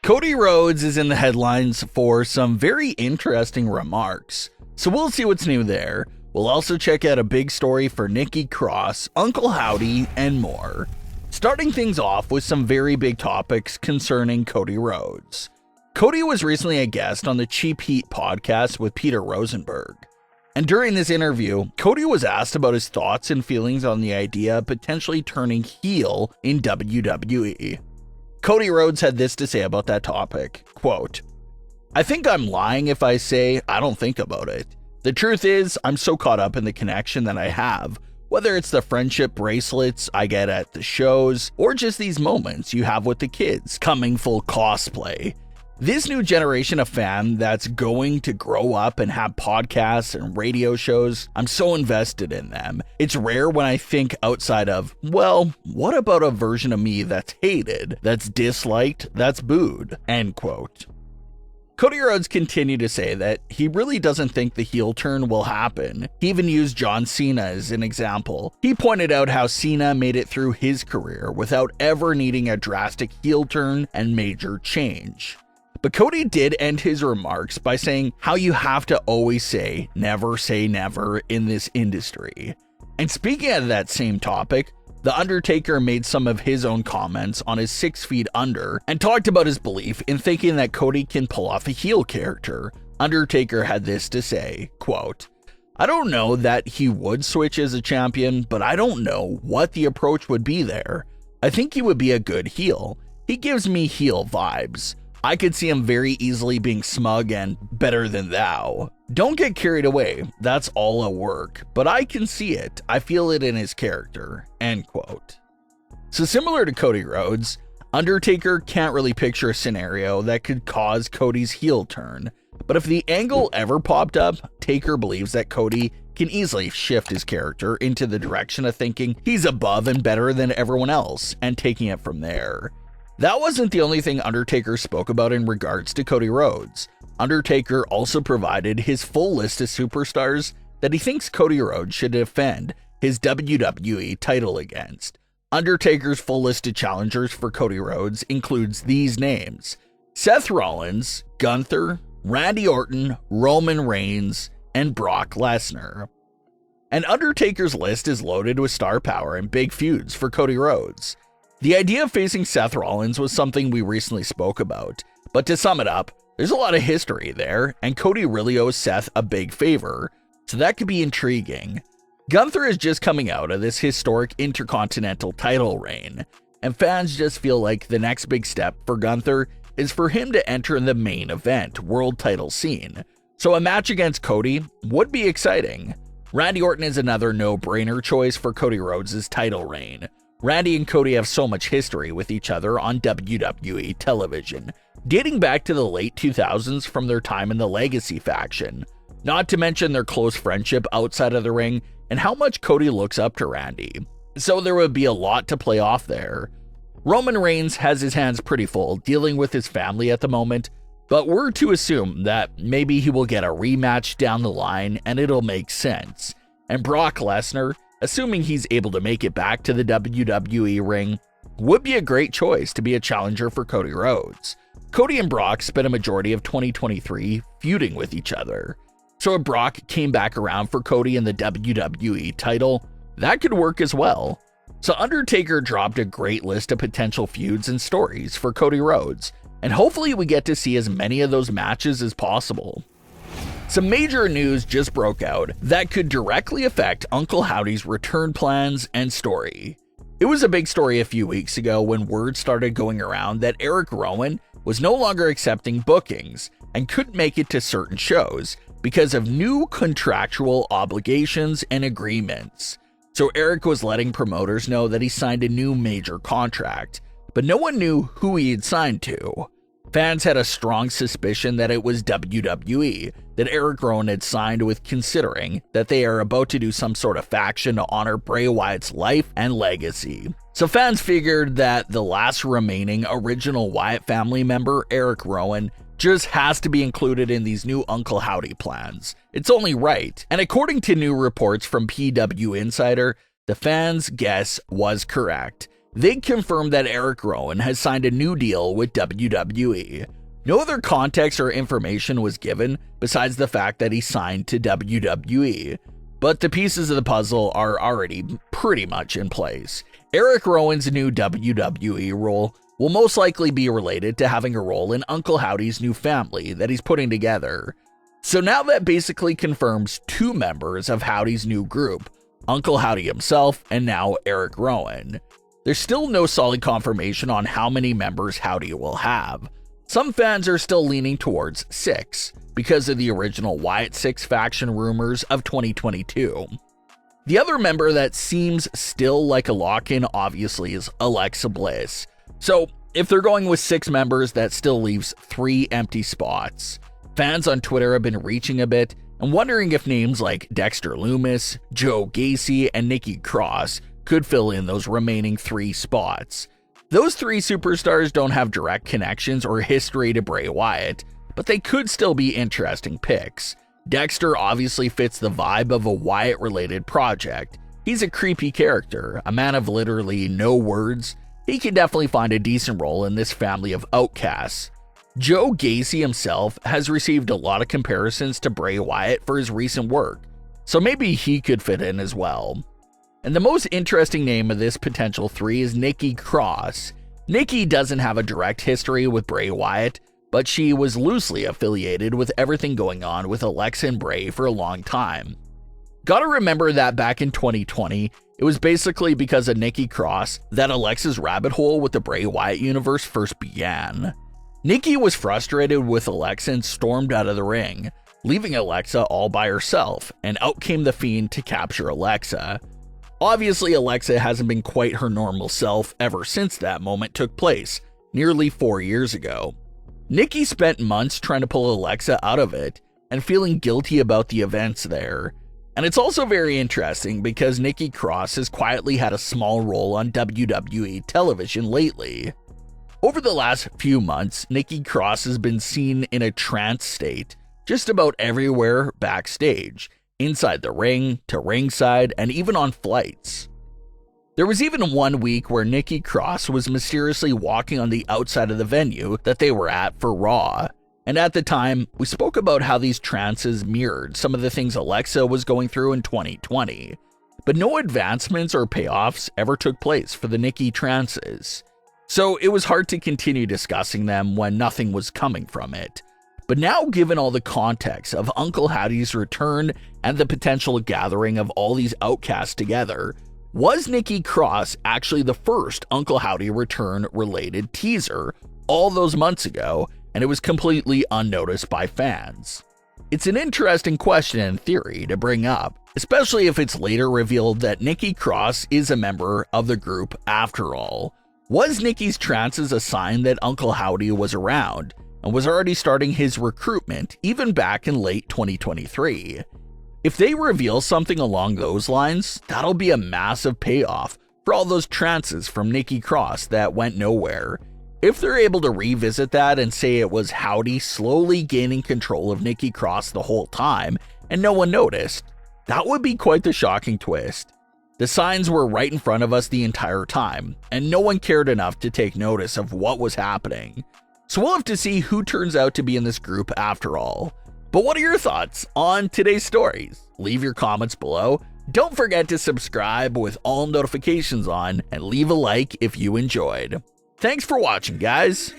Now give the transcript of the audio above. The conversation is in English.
Cody Rhodes is in the headlines for some very interesting remarks, so we'll see what's new there. We'll also check out a big story for Nikki Cross, Uncle Howdy, and more. Starting things off with some very big topics concerning Cody Rhodes. Cody was recently a guest on the Cheap Heat podcast with Peter Rosenberg. And during this interview, Cody was asked about his thoughts and feelings on the idea of potentially turning heel in WWE. Cody Rhodes had this to say about that topic, quote, "I think I'm lying if I say I don't think about it. The truth is, I'm so caught up in the connection that I have, whether it's the friendship bracelets I get at the shows, or just these moments you have with the kids coming full cosplay. This new generation of fan that's going to grow up and have podcasts and radio shows, I'm so invested in them. It's rare when I think outside of, well, what about a version of me that's hated, that's disliked, that's booed?" End quote. Cody Rhodes continued to say that he really doesn't think the heel turn will happen. He even used John Cena as an example. He pointed out how Cena made it through his career without ever needing a drastic heel turn and major change. But Cody did end his remarks by saying how you have to always say never in this industry. And speaking of that same topic, The Undertaker made some of his own comments on his 6 feet under and talked about his belief in thinking that Cody can pull off a heel character. Undertaker had this to say, quote, "I don't know that he would switch as a champion, but I don't know what the approach would be there. I think he would be a good heel. He gives me heel vibes. I could see him very easily being smug and better than thou. Don't get carried away, that's all a work, but I can see it, I feel it in his character." End quote. So similar to Cody Rhodes, Undertaker can't really picture a scenario that could cause Cody's heel turn, but if the angle ever popped up, Taker believes that Cody can easily shift his character into the direction of thinking he's above and better than everyone else and taking it from there. That wasn't the only thing Undertaker spoke about in regards to Cody Rhodes. Undertaker also provided his full list of superstars that he thinks Cody Rhodes should defend his WWE title against. Undertaker's full list of challengers for Cody Rhodes includes these names: Seth Rollins, Gunther, Randy Orton, Roman Reigns, and Brock Lesnar. And Undertaker's list is loaded with star power and big feuds for Cody Rhodes. The idea of facing Seth Rollins was something we recently spoke about, but to sum it up, there's a lot of history there, and Cody really owes Seth a big favor, so that could be intriguing. Gunther is just coming out of this historic Intercontinental title reign, and fans just feel like the next big step for Gunther is for him to enter the main event world title scene, so a match against Cody would be exciting. Randy Orton is another no-brainer choice for Cody Rhodes' title reign. Randy and Cody have so much history with each other on WWE television, dating back to the late 2000s from their time in the Legacy faction, not to mention their close friendship outside of the ring and how much Cody looks up to Randy. So there would be a lot to play off there. Roman Reigns has his hands pretty full dealing with his family at the moment, but we're to assume that maybe he will get a rematch down the line and it'll make sense. And Brock Lesnar, assuming he's able to make it back to the WWE ring, would be a great choice to be a challenger for Cody Rhodes. Cody and Brock spent a majority of 2023 feuding with each other. So if Brock came back around for Cody in the WWE title, that could work as well. So Undertaker dropped a great list of potential feuds and stories for Cody Rhodes, and hopefully we get to see as many of those matches as possible. Some major news just broke out that could directly affect Uncle Howdy's return plans and story. It was a big story a few weeks ago when word started going around that Erick Rowan was no longer accepting bookings and couldn't make it to certain shows because of new contractual obligations and agreements. So Erick was letting promoters know that he signed a new major contract, but no one knew who he had signed to. Fans had a strong suspicion that it was WWE that Erick Rowan had signed with, considering that they are about to do some sort of faction to honor Bray Wyatt's life and legacy. So fans figured that the last remaining original Wyatt family member, Erick Rowan, just has to be included in these new Uncle Howdy plans. It's only right. And according to new reports from PW Insider, the fans' guess was correct. They confirmed that Erick Rowan has signed a new deal with WWE. No other context or information was given besides the fact that he signed to WWE. But the pieces of the puzzle are already pretty much in place. Erick Rowan's new WWE role will most likely be related to having a role in Uncle Howdy's new family that he's putting together. So now that basically confirms 2 members of Howdy's new group, Uncle Howdy himself and now Erick Rowan. There's still no solid confirmation on how many members Howdy will have. Some fans are still leaning towards 6 because of the original Wyatt 6 faction rumors of 2022. The other member that seems still like a lock-in obviously is Alexa Bliss. So if they're going with 6 members, that still leaves 3 empty spots. Fans on Twitter have been reaching a bit and wondering if names like Dexter Lumis, Joe Gacy, and Nikki Cross could fill in those remaining 3 spots. Those 3 superstars don't have direct connections or history to Bray Wyatt, but they could still be interesting picks. Dexter obviously fits the vibe of a Wyatt-related project. He's a creepy character, a man of literally no words. He can definitely find a decent role in this family of outcasts. Joe Gacy himself has received a lot of comparisons to Bray Wyatt for his recent work, so maybe he could fit in as well. And the most interesting name of this potential 3 is Nikki Cross. Nikki doesn't have a direct history with Bray Wyatt, but she was loosely affiliated with everything going on with Alexa and Bray for a long time. Gotta remember that back in 2020, it was basically because of Nikki Cross that Alexa's rabbit hole with the Bray Wyatt universe first began. Nikki was frustrated with Alexa and stormed out of the ring, leaving Alexa all by herself, and out came the Fiend to capture Alexa. Obviously, Alexa hasn't been quite her normal self ever since that moment took place, nearly 4 years ago. Nikki spent months trying to pull Alexa out of it and feeling guilty about the events there. And it's also very interesting because Nikki Cross has quietly had a small role on WWE television lately. Over the last few months, Nikki Cross has been seen in a trance state just about everywhere backstage, inside the ring, to ringside, and even on flights. There was even one week where Nikki Cross was mysteriously walking on the outside of the venue that they were at for Raw. And at the time, we spoke about how these trances mirrored some of the things Alexa was going through in 2020. But no advancements or payoffs ever took place for the Nikki trances. So it was hard to continue discussing them when nothing was coming from it. But now, given all the context of Uncle Howdy's return and the potential gathering of all these outcasts together, was Nikki Cross actually the first Uncle Howdy return related teaser all those months ago, and it was completely unnoticed by fans? It's an interesting question and theory to bring up, especially if it's later revealed that Nikki Cross is a member of the group after all. Was Nikki's trances a sign that Uncle Howdy was around and was already starting his recruitment even back in late 2023? If they reveal something along those lines, that'll be a massive payoff for all those trances from Nikki Cross that went nowhere. If they're able to revisit that and say it was Howdy slowly gaining control of Nikki Cross the whole time and no one noticed, that would be quite the shocking twist. The signs were right in front of us the entire time, and no one cared enough to take notice of what was happening. So we'll have to see who turns out to be in this group after all. But what are your thoughts on today's stories? Leave your comments below. Don't forget to subscribe with all notifications on and leave a like if you enjoyed. Thanks for watching, guys.